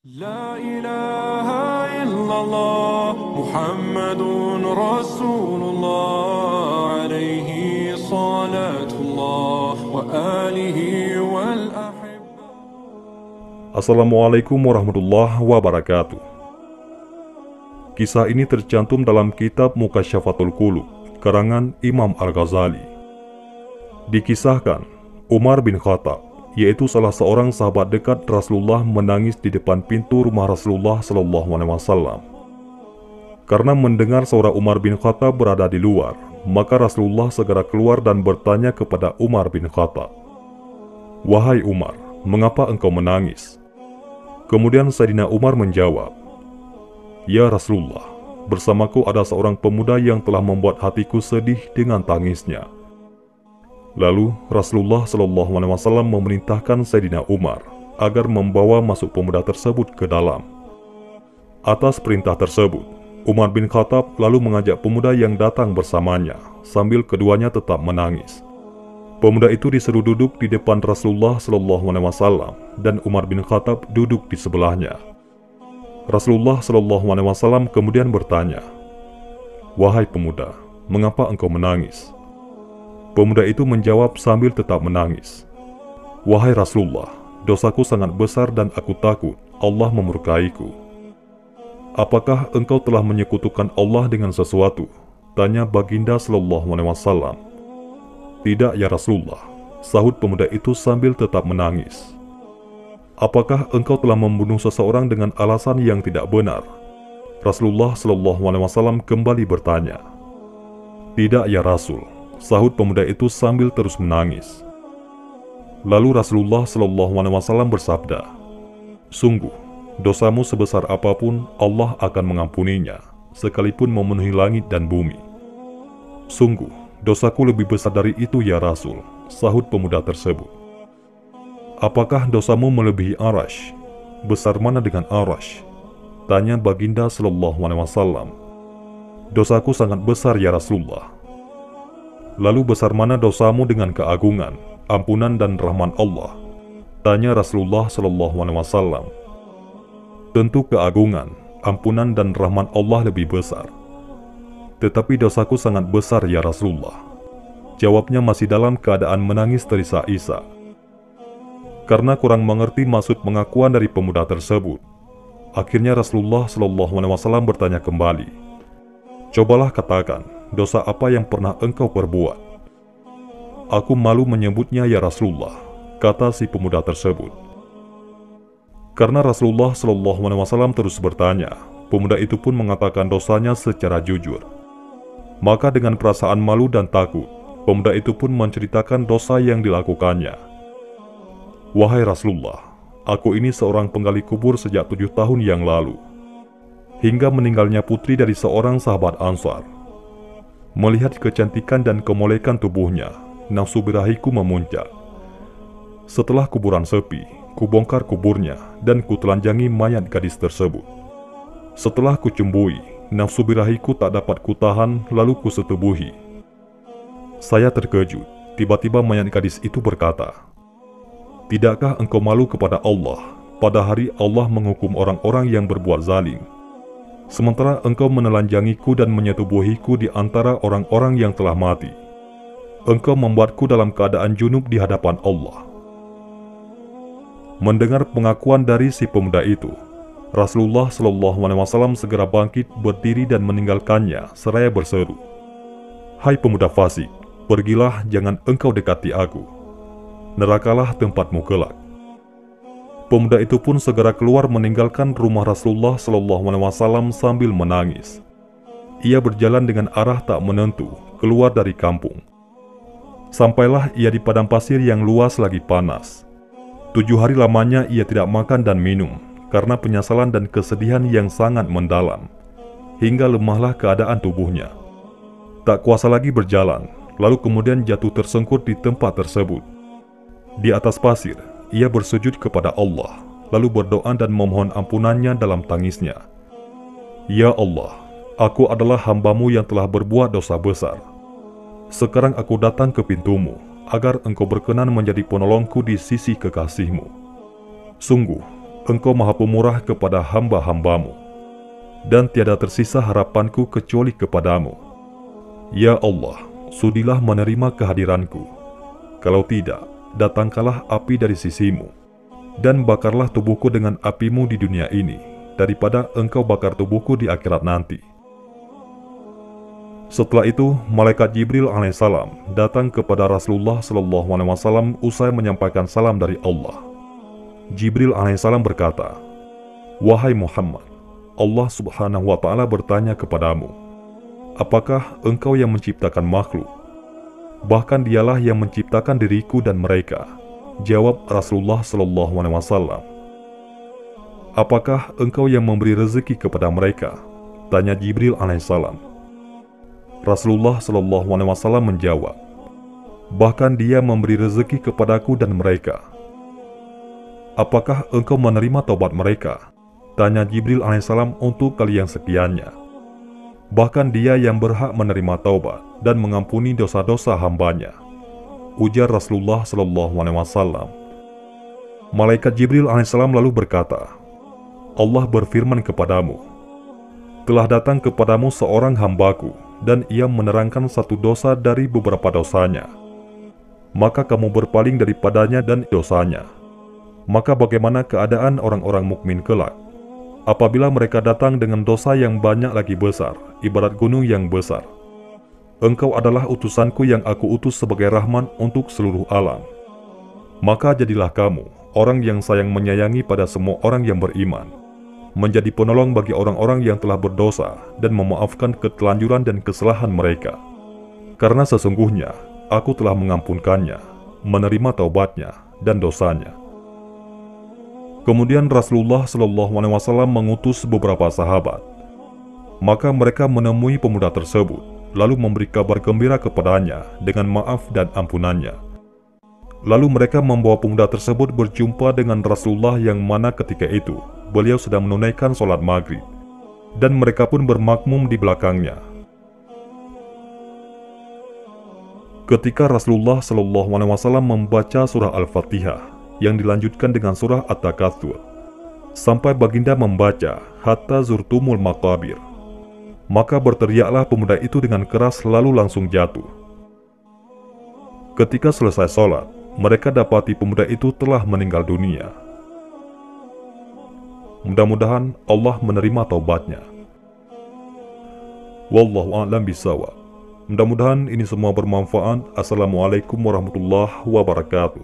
لا إله إلا الله محمد رسول الله عليه صلاة الله وآله والأحبة. Assalamualaikum warahmatullahi wabarakatuh. Kisah ini tercantum dalam kitab Mukasyafatul Qulub, karangan Imam Al-Ghazali. Dikisahkan, Umar bin Khattab, yaitu salah seorang sahabat dekat Rasulullah, menangis di depan pintu rumah Rasulullah SAW. Karena mendengar suara Umar bin Khattab berada di luar, maka Rasulullah segera keluar dan bertanya kepada Umar bin Khattab, "Wahai Umar, mengapa engkau menangis?" Kemudian Sayyidina Umar menjawab, "Ya Rasulullah, bersamaku ada seorang pemuda yang telah membuat hatiku sedih dengan tangisnya." Lalu Rasulullah SAW memerintahkan Sayyidina Umar agar membawa masuk pemuda tersebut ke dalam. Atas perintah tersebut, Umar bin Khattab lalu mengajak pemuda yang datang bersamanya, sambil keduanya tetap menangis. Pemuda itu disuruh duduk di depan Rasulullah SAW dan Umar bin Khattab duduk di sebelahnya. Rasulullah SAW kemudian bertanya, "Wahai pemuda, mengapa engkau menangis?" Pemuda itu menjawab sambil tetap menangis, "Wahai Rasulullah, dosaku sangat besar dan aku takut Allah memurkaiku." "Apakah engkau telah menyekutukan Allah dengan sesuatu?" tanya Baginda SAW. "Tidak ya Rasulullah," sahut pemuda itu sambil tetap menangis. "Apakah engkau telah membunuh seseorang dengan alasan yang tidak benar?" Rasulullah SAW kembali bertanya. "Tidak ya Rasul," sahut pemuda itu sambil terus menangis. Lalu Rasulullah SAW bersabda, "Sungguh, dosamu sebesar apapun Allah akan mengampuninya, sekalipun memenuhi langit dan bumi." "Sungguh, dosaku lebih besar dari itu ya Rasul," sahut pemuda tersebut. "Apakah dosamu melebihi Arash?" "Besar mana dengan Arash?" tanya Baginda SAW. "Dosaku sangat besar ya Rasulullah." "Lalu besar mana dosamu dengan keagungan, ampunan dan rahman Allah?" tanya Rasulullah SAW. "Tentu keagungan, ampunan dan rahman Allah lebih besar. Tetapi dosaku sangat besar ya Rasulullah," jawabnya masih dalam keadaan menangis terisak-isak. Karena kurang mengerti maksud pengakuan dari pemuda tersebut, akhirnya Rasulullah SAW bertanya kembali, "Cobalah katakan, dosa apa yang pernah engkau perbuat?" "Aku malu menyebutnya ya Rasulullah," kata si pemuda tersebut. Karena Rasulullah SAW terus bertanya, pemuda itu pun mengatakan dosanya secara jujur. Maka dengan perasaan malu dan takut, pemuda itu pun menceritakan dosa yang dilakukannya. "Wahai Rasulullah, aku ini seorang penggali kubur sejak 7 tahun yang lalu, hingga meninggalnya putri dari seorang sahabat Ansar. Melihat kecantikan dan kemolekan tubuhnya, nafsu birahiku memuncak. Setelah kuburan sepi, kubongkar kuburnya dan kutelanjangi mayat gadis tersebut. Setelah kucumbui, nafsu birahiku tak dapat kutahan, lalu kusetubuhi. Saya terkejut, tiba-tiba mayat gadis itu berkata, 'Tidakkah engkau malu kepada Allah pada hari Allah menghukum orang-orang yang berbuat zalim? Sementara engkau menelanjangiku dan menyetubuhiku di antara orang-orang yang telah mati. Engkau membuatku dalam keadaan junub di hadapan Allah.'" Mendengar pengakuan dari si pemuda itu, Rasulullah SAW segera bangkit berdiri dan meninggalkannya seraya berseru, "Hai pemuda fasik, pergilah, jangan engkau dekati aku. Nerakalah tempatmu kelak." Pemuda itu pun segera keluar meninggalkan rumah Rasulullah SAW sambil menangis. Ia berjalan dengan arah tak menentu keluar dari kampung. Sampailah ia di padang pasir yang luas lagi panas. 7 hari lamanya ia tidak makan dan minum karena penyesalan dan kesedihan yang sangat mendalam, hingga lemahlah keadaan tubuhnya. Tak kuasa lagi berjalan, lalu kemudian jatuh tersungkur di tempat tersebut. Di atas pasir, ia bersujud kepada Allah, lalu berdoa dan memohon ampunannya dalam tangisnya. "Ya Allah, aku adalah hamba-Mu yang telah berbuat dosa besar. Sekarang aku datang ke pintu-Mu, agar engkau berkenan menjadi penolongku di sisi kekasih-Mu. Sungguh, Engkau Maha Pemurah kepada hamba-hambamu, dan tiada tersisa harapanku kecuali kepadamu. Ya Allah, sudilah menerima kehadiranku. Kalau tidak, datangkanlah api dari sisimu, dan bakarlah tubuhku dengan apimu di dunia ini, daripada engkau bakar tubuhku di akhirat nanti. Setelah itu, malaikat Jibril alaihissalam datang kepada Rasulullah SAW usai menyampaikan salam dari Allah. Jibril alaihissalam berkata, "Wahai Muhammad, Allah Subhanahu wa Ta'ala bertanya kepadamu, apakah engkau yang menciptakan makhluk? Bahkan dialah yang menciptakan diriku dan mereka." Jawab Rasulullah SAW. "Apakah engkau yang memberi rezeki kepada mereka?" tanya Jibril alaihissalam. Rasulullah SAW menjawab, "Bahkan dia memberi rezeki kepadaku dan mereka." "Apakah engkau menerima taubat mereka?" tanya Jibril alaihissalam untuk kali yang sekiannya. "Bahkan dia yang berhak menerima taubat dan mengampuni dosa-dosa hambanya," ujar Rasulullah SAW. Malaikat Jibril alaihissalam lalu berkata, "Allah berfirman kepadamu, telah datang kepadamu seorang hambaku, dan ia menerangkan satu dosa dari beberapa dosanya. Maka kamu berpaling daripadanya dan dosanya. Maka bagaimana keadaan orang-orang mukmin kelak, apabila mereka datang dengan dosa yang banyak lagi besar, ibarat gunung yang besar? Engkau adalah utusanku yang aku utus sebagai rahman untuk seluruh alam. Maka jadilah kamu orang yang sayang menyayangi pada semua orang yang beriman, menjadi penolong bagi orang-orang yang telah berdosa dan memaafkan ketelanjuran dan kesalahan mereka. Karena sesungguhnya aku telah mengampunkannya, menerima taubatnya dan dosanya." Kemudian Rasulullah SAW mengutus beberapa sahabat. Maka mereka menemui pemuda tersebut, lalu memberi kabar gembira kepadanya dengan maaf dan ampunannya. Lalu mereka membawa pemuda tersebut berjumpa dengan Rasulullah, yang mana ketika itu beliau sedang menunaikan sholat maghrib, dan mereka pun bermakmum di belakangnya. Ketika Rasulullah SAW membaca surah Al-Fatihah yang dilanjutkan dengan surah At-Takatsur, sampai baginda membaca hatta zurtumul maqabir, maka berteriaklah pemuda itu dengan keras lalu langsung jatuh. Ketika selesai sholat, mereka dapati pemuda itu telah meninggal dunia. Mudah-mudahan Allah menerima taubatnya. Wallahu a'lam bishawab. Mudah-mudahan ini semua bermanfaat. Assalamualaikum warahmatullahi wabarakatuh.